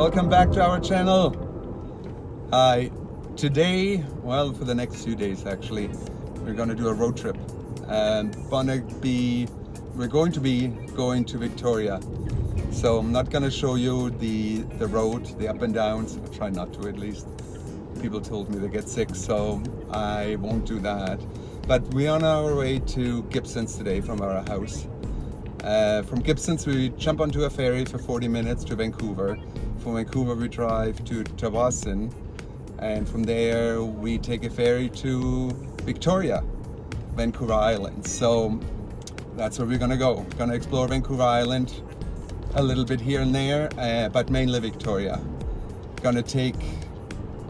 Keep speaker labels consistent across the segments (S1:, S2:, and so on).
S1: Welcome back to our channel. Today, well, for the next few days actually, we're going to do a road trip, and we're going to be going to Victoria. So I'm not going to show you the road, the up and downs. I'll try not to, at least. People told me they get sick, so I won't do that. But we're on our way to Gibsons today from our house. From Gibsons we jump onto a ferry for 40 minutes to Vancouver. From Vancouver we drive to Tawasin, and from there we take a ferry to Victoria, Vancouver Island. So that's where we're gonna go. We're gonna explore Vancouver Island a little bit here and there, but mainly Victoria. Gonna take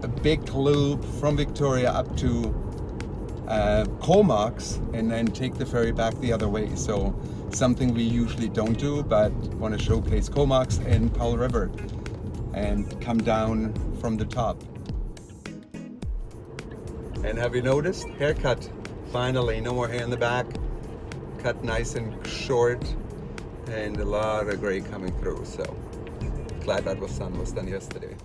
S1: a big loop from Victoria up to Comox and then take the ferry back the other way. So something we usually don't do, but want to showcase Comox and Powell River and come down from the top. And have you noticed? Haircut. Finally, no more hair in the back. Cut nice and short, and a lot of gray coming through. So glad that sun was done yesterday.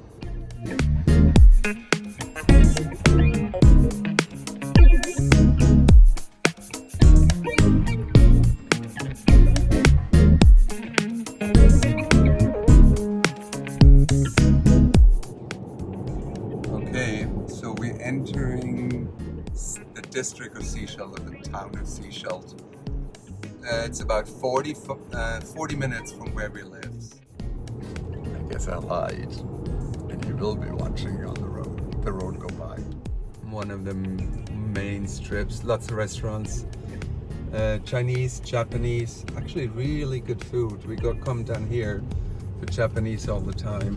S1: Entering the district of Sechelt, or the town of Sechelt. It's about 40 minutes from where we live. I guess I lied, and you will be watching on the road go by. One of the main strips, lots of restaurants, Chinese, Japanese, actually really good food. We come down here for Japanese all the time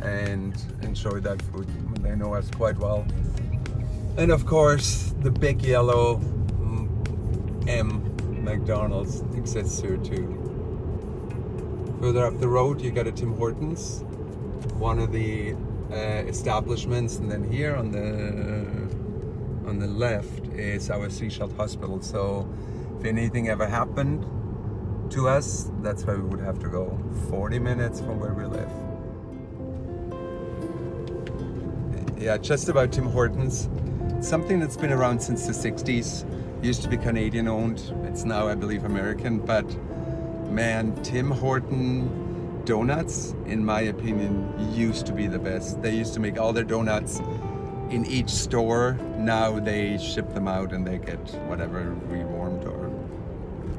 S1: and enjoy that food. They know us quite well. And of course, the big yellow M McDonald's exists here too. Further up the road, you got a Tim Hortons, one of the establishments, and then here on the left is our Sechelt hospital. So if anything ever happened to us, that's where we would have to go. 40 minutes from where we live. Yeah, just about Tim Hortons. Something that's been around since the 60s. Used to be Canadian owned. It's now, I believe, American. But man, Tim Horton donuts, in my opinion, used to be the best. They used to make all their donuts in each store. Now they ship them out and they get whatever rewarmed, or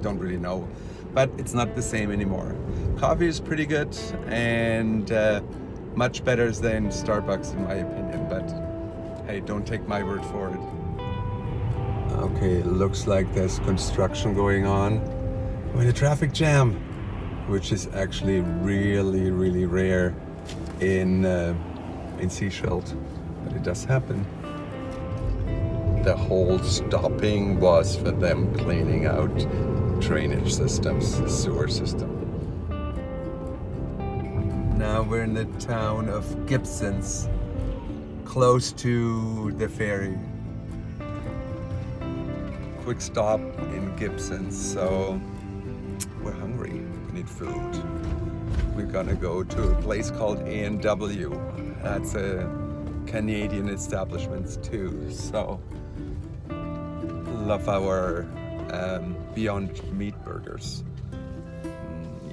S1: don't really know. But it's not the same anymore. Coffee is pretty good and much better than Starbucks in my opinion, but hey, don't take my word for it. Okay, looks like there's construction going on. We're in a traffic jam, which is actually really, really rare in Sechelt, but it does happen. The whole stopping was for them cleaning out drainage systems, sewer system. Now we're in the town of Gibsons, close to the ferry. Quick stop in Gibsons, so we're hungry, we need food. We're gonna go to a place called A&W. That's a Canadian establishments too. So love our Beyond Meat burgers.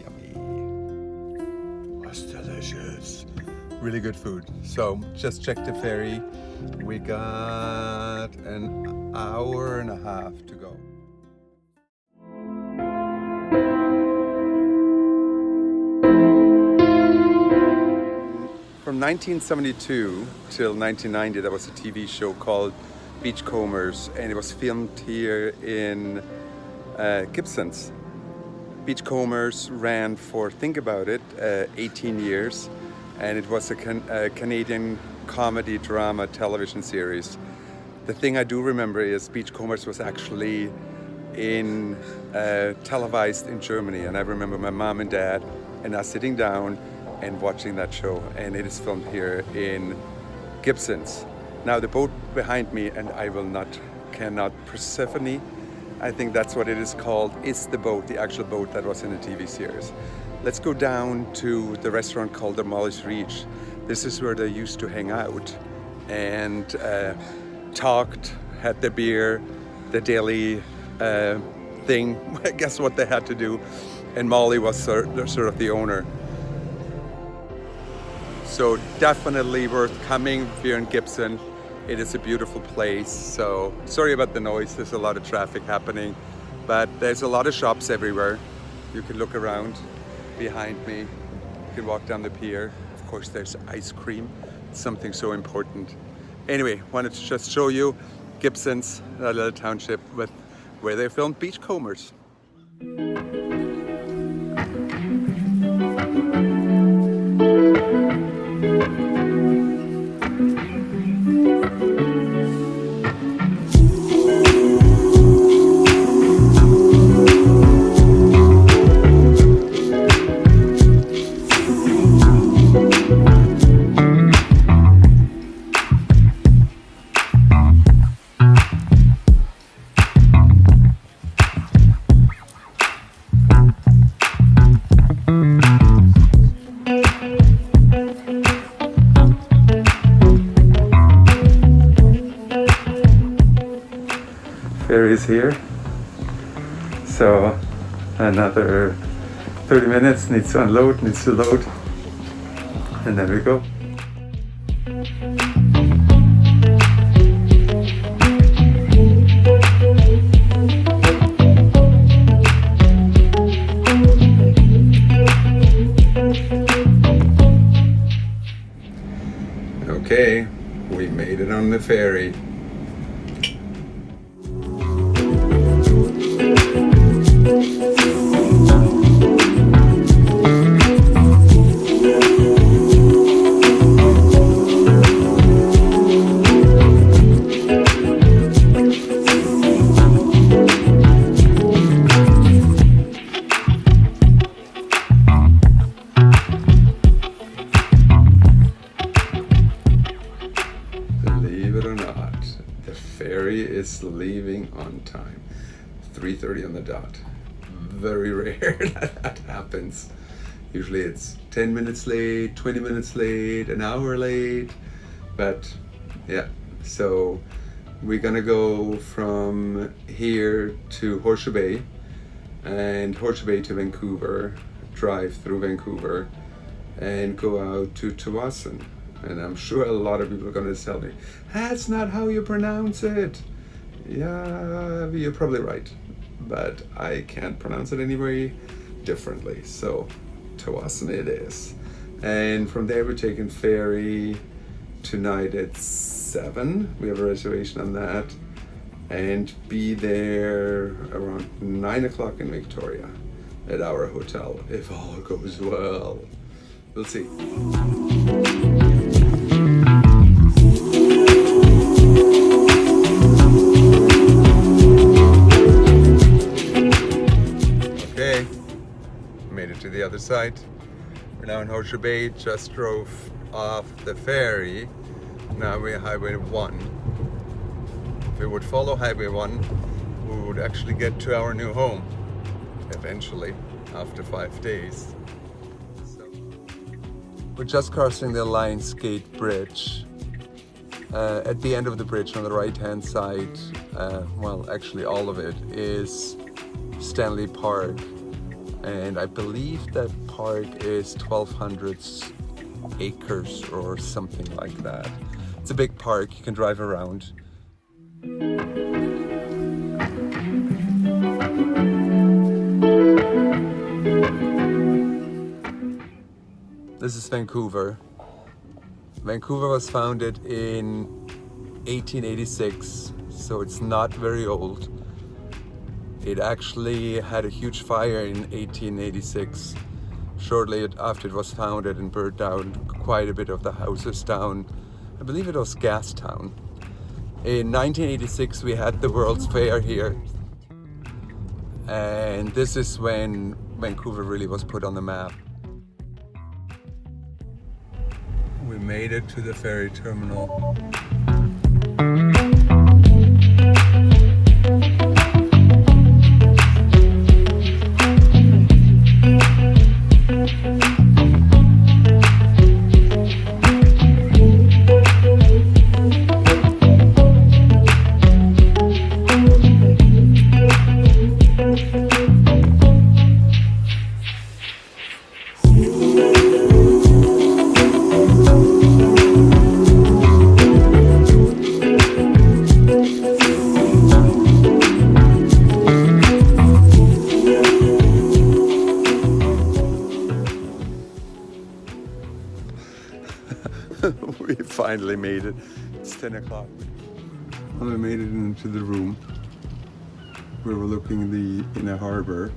S1: Yummy. That's delicious. Really good food. So just check the ferry. We got an hour and a half to go. From 1972 till 1990, there was a TV show called Beachcombers, and it was filmed here in Gibsons. Beachcombers ran for, think about it, 18 years, and it was a Canadian comedy drama television series. The thing I do remember is Beachcombers was actually televised in Germany, and I remember my mom and dad and us sitting down and watching that show, and it is filmed here in Gibsons. Now the boat behind me, and cannot Persephone, I think that's what it is called, is the boat, the actual boat that was in the TV series. Let's go down to the restaurant called the Molly's Reach. This is where they used to hang out and talked, had the beer, the daily thing, I guess what they had to do, and Molly was sort of the owner. So definitely worth coming here in Gibson. It is a beautiful place. So sorry about the noise, there's a lot of traffic happening, but there's a lot of shops everywhere. You can look around behind me. You can walk down the pier. Of course, there's ice cream, something so important. Anyway, wanted to just show you Gibsons, that little township where they filmed Beachcombers. Ferry's here, so another 30 minutes, needs to unload, needs to load, and then we go. Okay, we made it on the ferry. Is leaving on time, 3:30 on the dot. Very rare that happens. Usually it's 10 minutes late, 20 minutes late, an hour late, but yeah. So we're gonna go from here to Horseshoe Bay, and Horseshoe Bay to Vancouver, drive through Vancouver, and go out to Tawasin. And I'm sure a lot of people are gonna tell me, that's not how you pronounce it. Yeah, you're probably right, but I can't pronounce it any way differently. So Tawasin it is. And from there we're taking ferry tonight at 7. We have a reservation on that, and be there around 9 o'clock in Victoria at our hotel, if all goes well. We'll see. Okay, made it to the other side. We're now in Horseshoe Bay, just drove off the ferry. Now we're Highway 1. If we would follow Highway 1, we would actually get to our new home eventually after 5 days. So, we're just crossing the Lionsgate Bridge, At the end of the bridge on the right hand side, well actually all of it, is Stanley Park, and I believe that park is 1,200 acres or something like that. It's a big park, you can drive around. This is Vancouver. Vancouver was founded in 1886, so it's not very old. It actually had a huge fire in 1886, shortly after it was founded, and burned down quite a bit of the houses down. I believe it was Gastown. In 1986 we had the World's Fair here, and this is when Vancouver really was put on the map. We made it to the ferry terminal. We finally made it. It's 10 o'clock. Well, we made it into the room where we're looking at the Inner Harbour.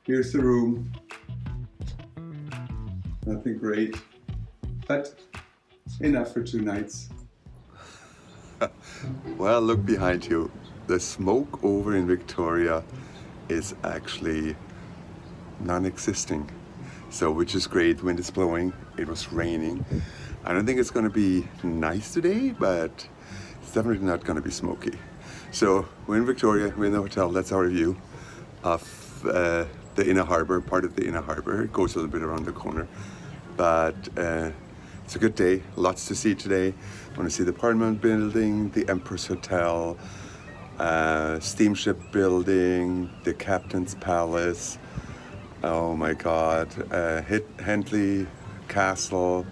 S1: Here's the room. Nothing great, but enough for 2 nights. Well, look behind you. The smoke over in Victoria is actually non-existing. So, which is great. Wind is blowing. It was raining. I don't think it's going to be nice today, but it's definitely not going to be smoky. So we're in Victoria. We're in the hotel. That's our view of the Inner Harbour, part of the Inner Harbour. It goes a little bit around the corner, but it's a good day. Lots to see today. I want to see the Parliament Building, the Empress Hotel, Steamship Building, the Captain's Palace. Oh my God, Hentley Castle,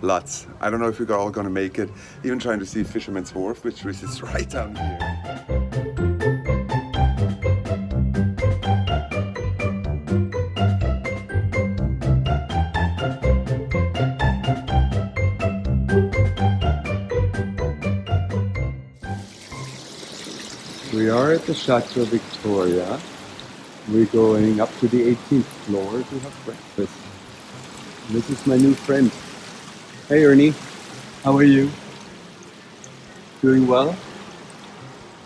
S1: lots. I don't know if we're all gonna make it. Even trying to see Fisherman's Wharf, which is right down here. We are at the Chateau Victoria. We're going up to the 18th floor to have breakfast. This is my new friend. Hey Ernie, how are you? Doing well?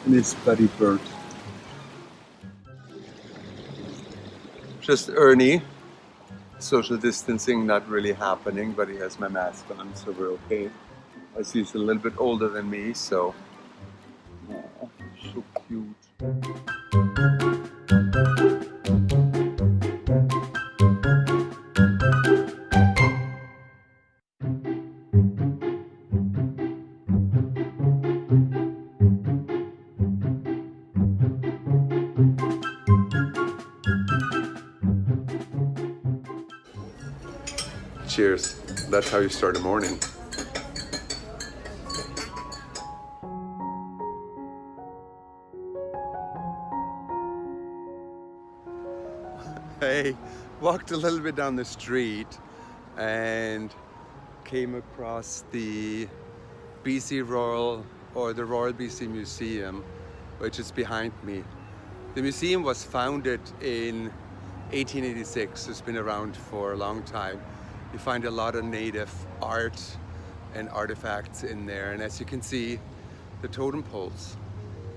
S1: And his buddy Bert. Just Ernie. Social distancing not really happening, but he has my mask on, so we're okay. I see he's a little bit older than me, so... Oh, so cute. Cheers. That's how you start a morning. Hey, walked a little bit down the street and came across the BC Royal, or the Royal BC Museum, which is behind me. The museum was founded in 1886. It's been around for a long time. You find a lot of native art and artifacts in there, and as you can see, the totem poles,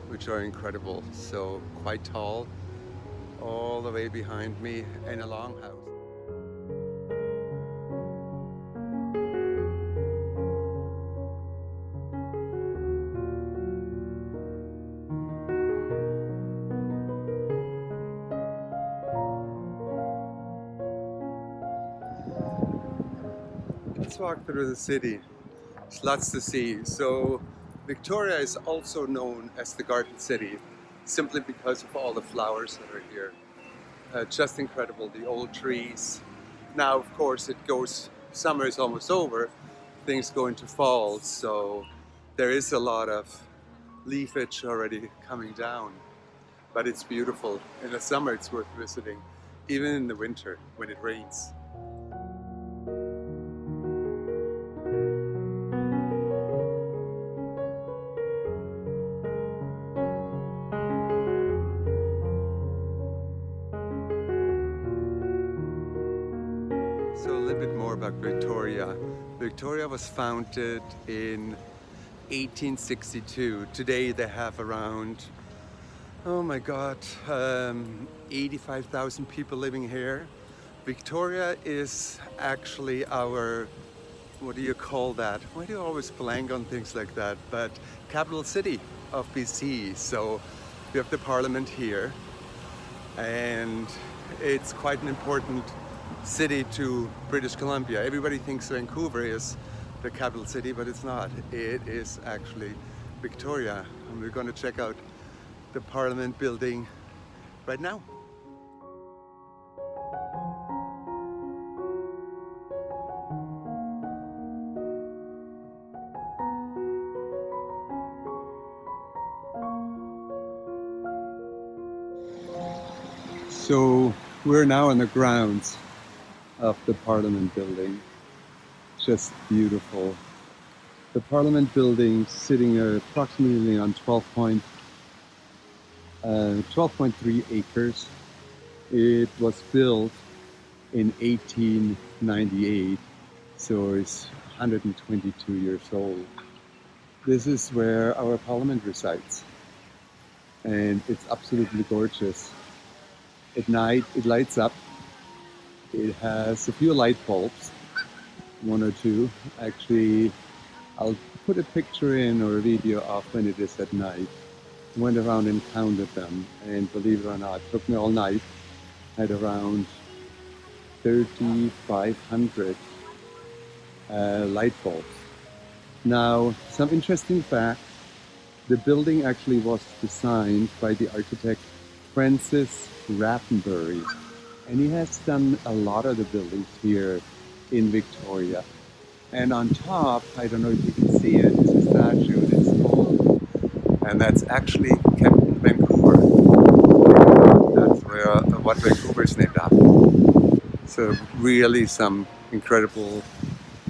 S1: which are incredible. So quite tall, all the way behind me, and a longhouse. Let's walk through the city. There's lots to see. So Victoria is also known as the Garden City, simply because of all the flowers that are here. Just incredible, the old trees. Now, of course, summer is almost over, things go into fall, so there is a lot of leafage already coming down. But it's beautiful. In the summer, it's worth visiting, even in the winter when it rains. So a little bit more about Victoria. Victoria was founded in 1862. Today they have around, oh my God, 85,000 people living here. Victoria is actually our, what do you call that? Why do you always blank on things like that? But capital city of BC. So we have the parliament here, and it's quite an important city to British Columbia. Everybody thinks Vancouver is the capital city, but it's not. It is actually Victoria. And we're going to check out the Parliament building right now. So we're now on the grounds of the Parliament building. Just beautiful. The Parliament building sitting approximately on 12.3 acres. It was built in 1898, so it's 122 years old. This is where our Parliament resides, and it's absolutely gorgeous. At night it lights up. It has a few light bulbs, one or two. Actually, I'll put a picture in or a video of when it is at night. Went around and counted them, and believe it or not, it took me all night. Had around 3,500 light bulbs. Now, some interesting fact, the building actually was designed by the architect Francis Rattenbury, and he has done a lot of the buildings here in Victoria. And on top, I don't know if you can see it, it's a statue that's called, and that's actually Captain Vancouver. That's what Vancouver is named after. So really some incredible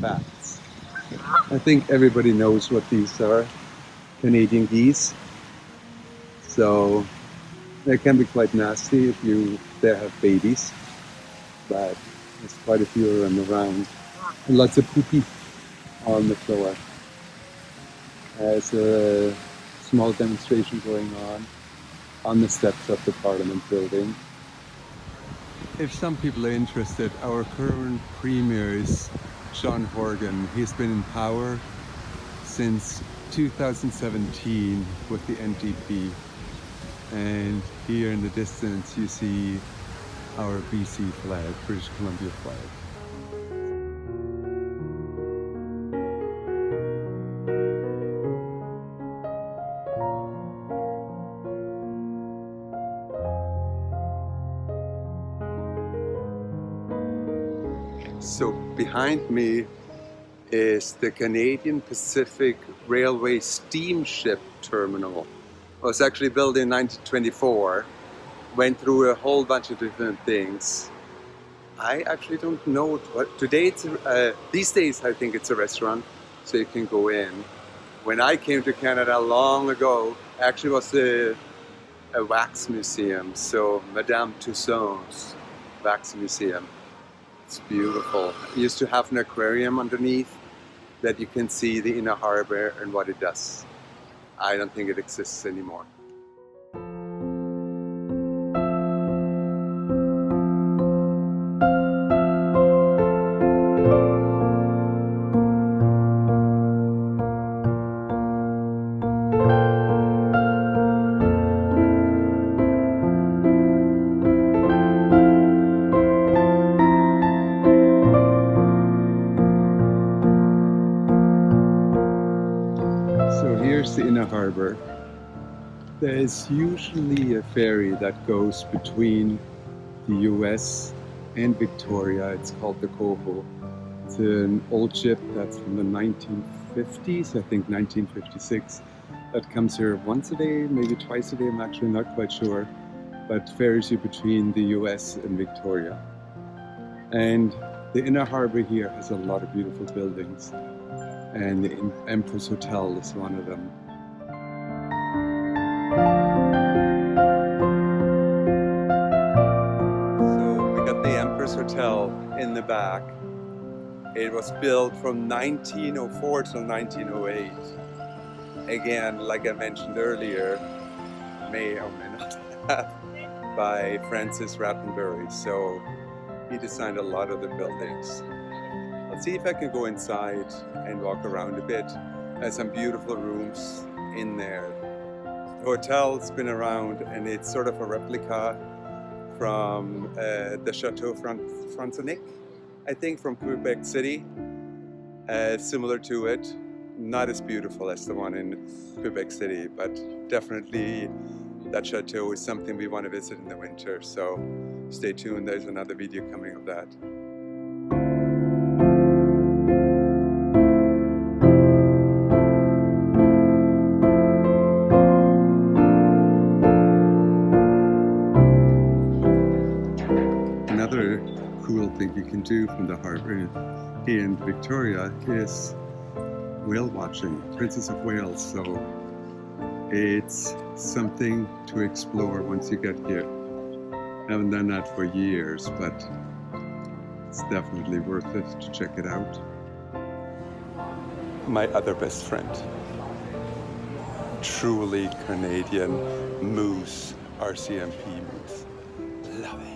S1: facts. I think everybody knows what these are, Canadian geese. So they can be quite nasty if they have babies, but there's quite a few of them around. And lots of poopy on the floor. There's a small demonstration going on the steps of the Parliament building. If some people are interested, our current Premier is John Horgan. He's been in power since 2017 with the NDP. And here in the distance you see our BC flag, British Columbia flag. So behind me is the Canadian Pacific Railway Steamship Terminal. It was actually built in 1924, went through a whole bunch of different things. I actually don't know what, today it's, these days I think it's a restaurant, so you can go in. When I came to Canada long ago, actually was a wax museum, so Madame Tussauds Wax Museum. It's beautiful. It used to have an aquarium underneath that you can see the Inner Harbour and what it does. I don't think it exists anymore. here's the Inner Harbour. There's usually a ferry that goes between the US and Victoria. It's called the Coho. It's an old ship that's from the 1950s, I think 1956, that comes here once a day, maybe twice a day, I'm actually not quite sure, but ferries you between the US and Victoria. And the Inner Harbour here has a lot of beautiful buildings, and the Empress Hotel is one of them. So we got the Empress Hotel in the back. It was built from 1904 till 1908. Again, like I mentioned earlier, may or may not have, by Francis Rattenbury. So he designed a lot of the buildings. I'll see if I can go inside and walk around a bit. There's some beautiful rooms in there. The hotel's been around, and it's sort of a replica from the Chateau Frontenac, I think, from Quebec City. Similar to it, not as beautiful as the one in Quebec City, but definitely that chateau is something we want to visit in the winter. So stay tuned, there's another video coming of that. Another cool thing you can do from the harbour in Victoria is whale watching, Princess of Wales. So it's something to explore once you get here. I haven't done that for years, but it's definitely worth it to check it out. My other best friend, truly Canadian moose, RCMP moose. Love it.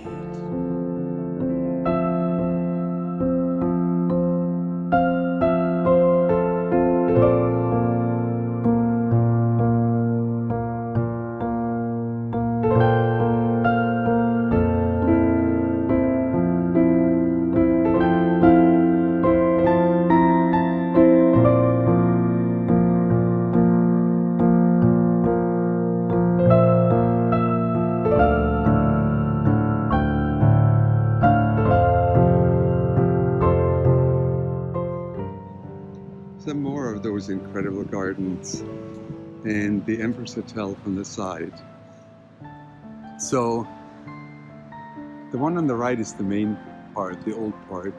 S1: Some more of those incredible gardens, and the Empress Hotel from the side. So the one on the right is the main part, the old part,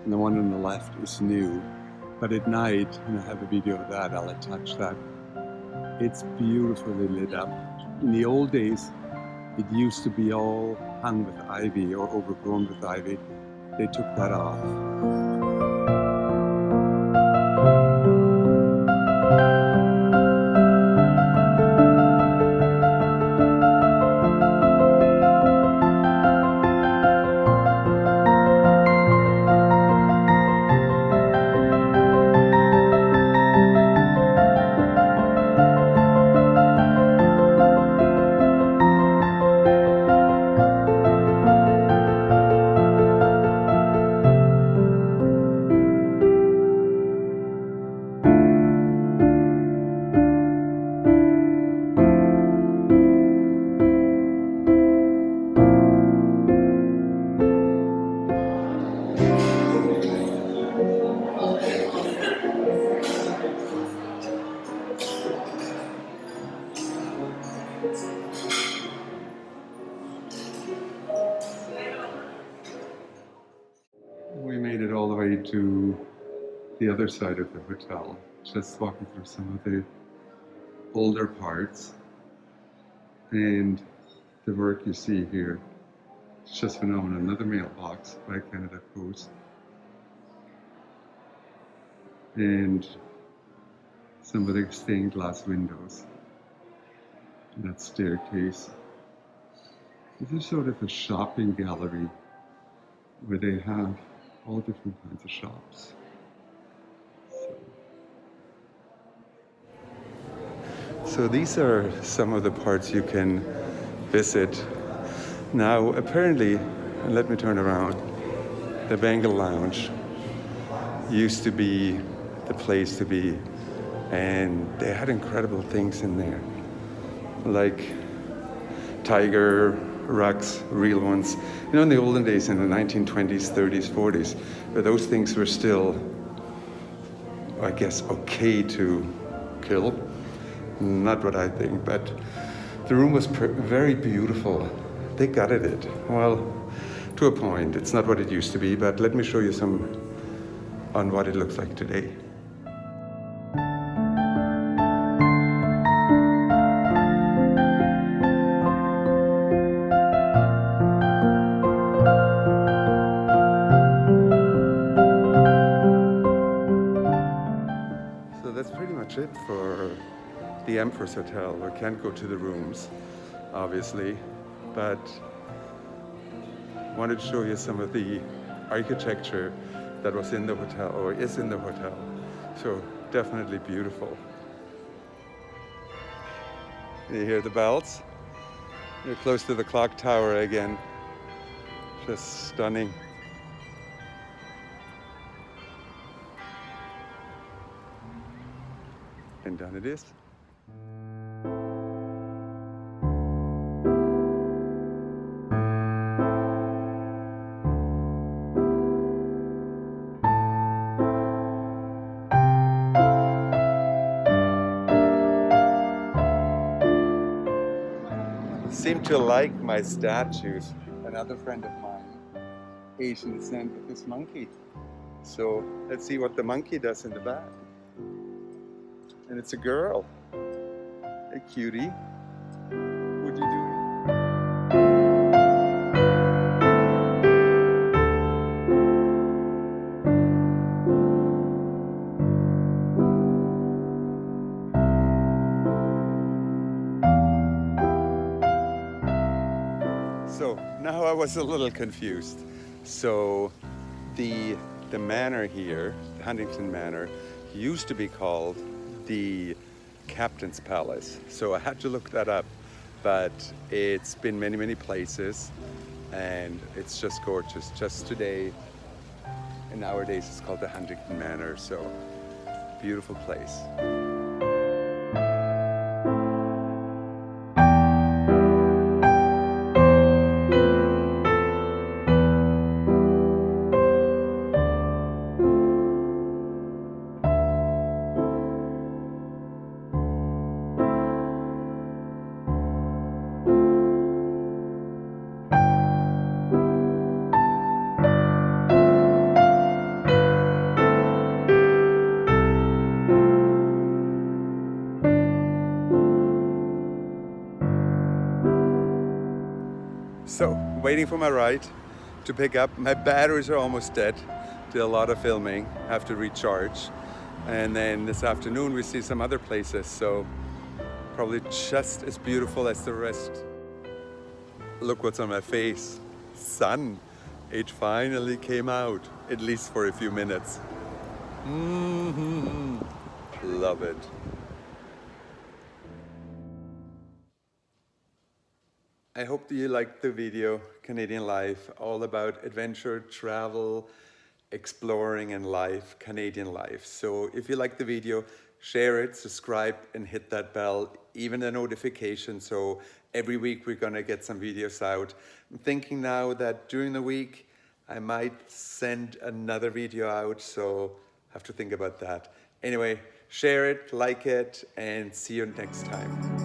S1: and the one on the left is new. But at night, and I have a video of that, I'll attach that, it's beautifully lit up. In the old days, it used to be all hung with ivy or overgrown with ivy. They took that off. We made it all the way to the other side of the hotel, just walking through some of the older parts, and the work you see here, it's just phenomenal. Another mailbox by Canada Post, and some of the stained glass windows, and that staircase. This is sort of a shopping gallery where they have all different kinds of shops. So these are some of the parts you can visit. Now apparently, and let me turn around, the Bengal Lounge used to be the place to be, but it's been closed. So we're going to go inside. It's a beautiful hotel. It's just phenomenal. Another cool thing you can do from the harbour in Victoria is And they had incredible things in there, like tiger rugs, real ones. You know, in the olden days, in the 1920s, 30s, 40s, where those things were still, I guess, okay to kill. Not what I think, but the room was very beautiful. They gutted it. Well, to a point. It's not what it used to be, but let me show you some on what it looks like today. That's pretty much it for the Empress Hotel. We can't go to the rooms, obviously, but wanted to show you some of the architecture that was in the hotel, or is in the hotel. So definitely beautiful. You hear the bells? You're close to the clock tower again. Just stunning. And done it is. Seem to like my statues. Another friend of mine, Asian descent, with this monkey. So let's see what the monkey does in the back. And it's a girl, a cutie. What are you doing? So now I was a little confused. So the manor here, the Huntingdon Manor, used to be called the Captain's Palace. So I had to look that up, but it's been many, many places and it's just gorgeous. Just today, and nowadays it's called the Huntingdon Manor. So beautiful place. So, waiting for my ride to pick up. My batteries are almost dead. Did a lot of filming, have to recharge. And then this afternoon we see some other places, so probably just as beautiful as the rest. Look what's on my face. Sun. It finally came out, at least for a few minutes. Love it. I hope that you liked the video, Canadian Life, all about adventure, travel, exploring and life, Canadian life. So if you liked the video, share it, subscribe and hit that bell, even a notification. So every week we're gonna get some videos out. I'm thinking now that during the week, I might send another video out, so I have to think about that. Anyway, share it, like it, and see you next time.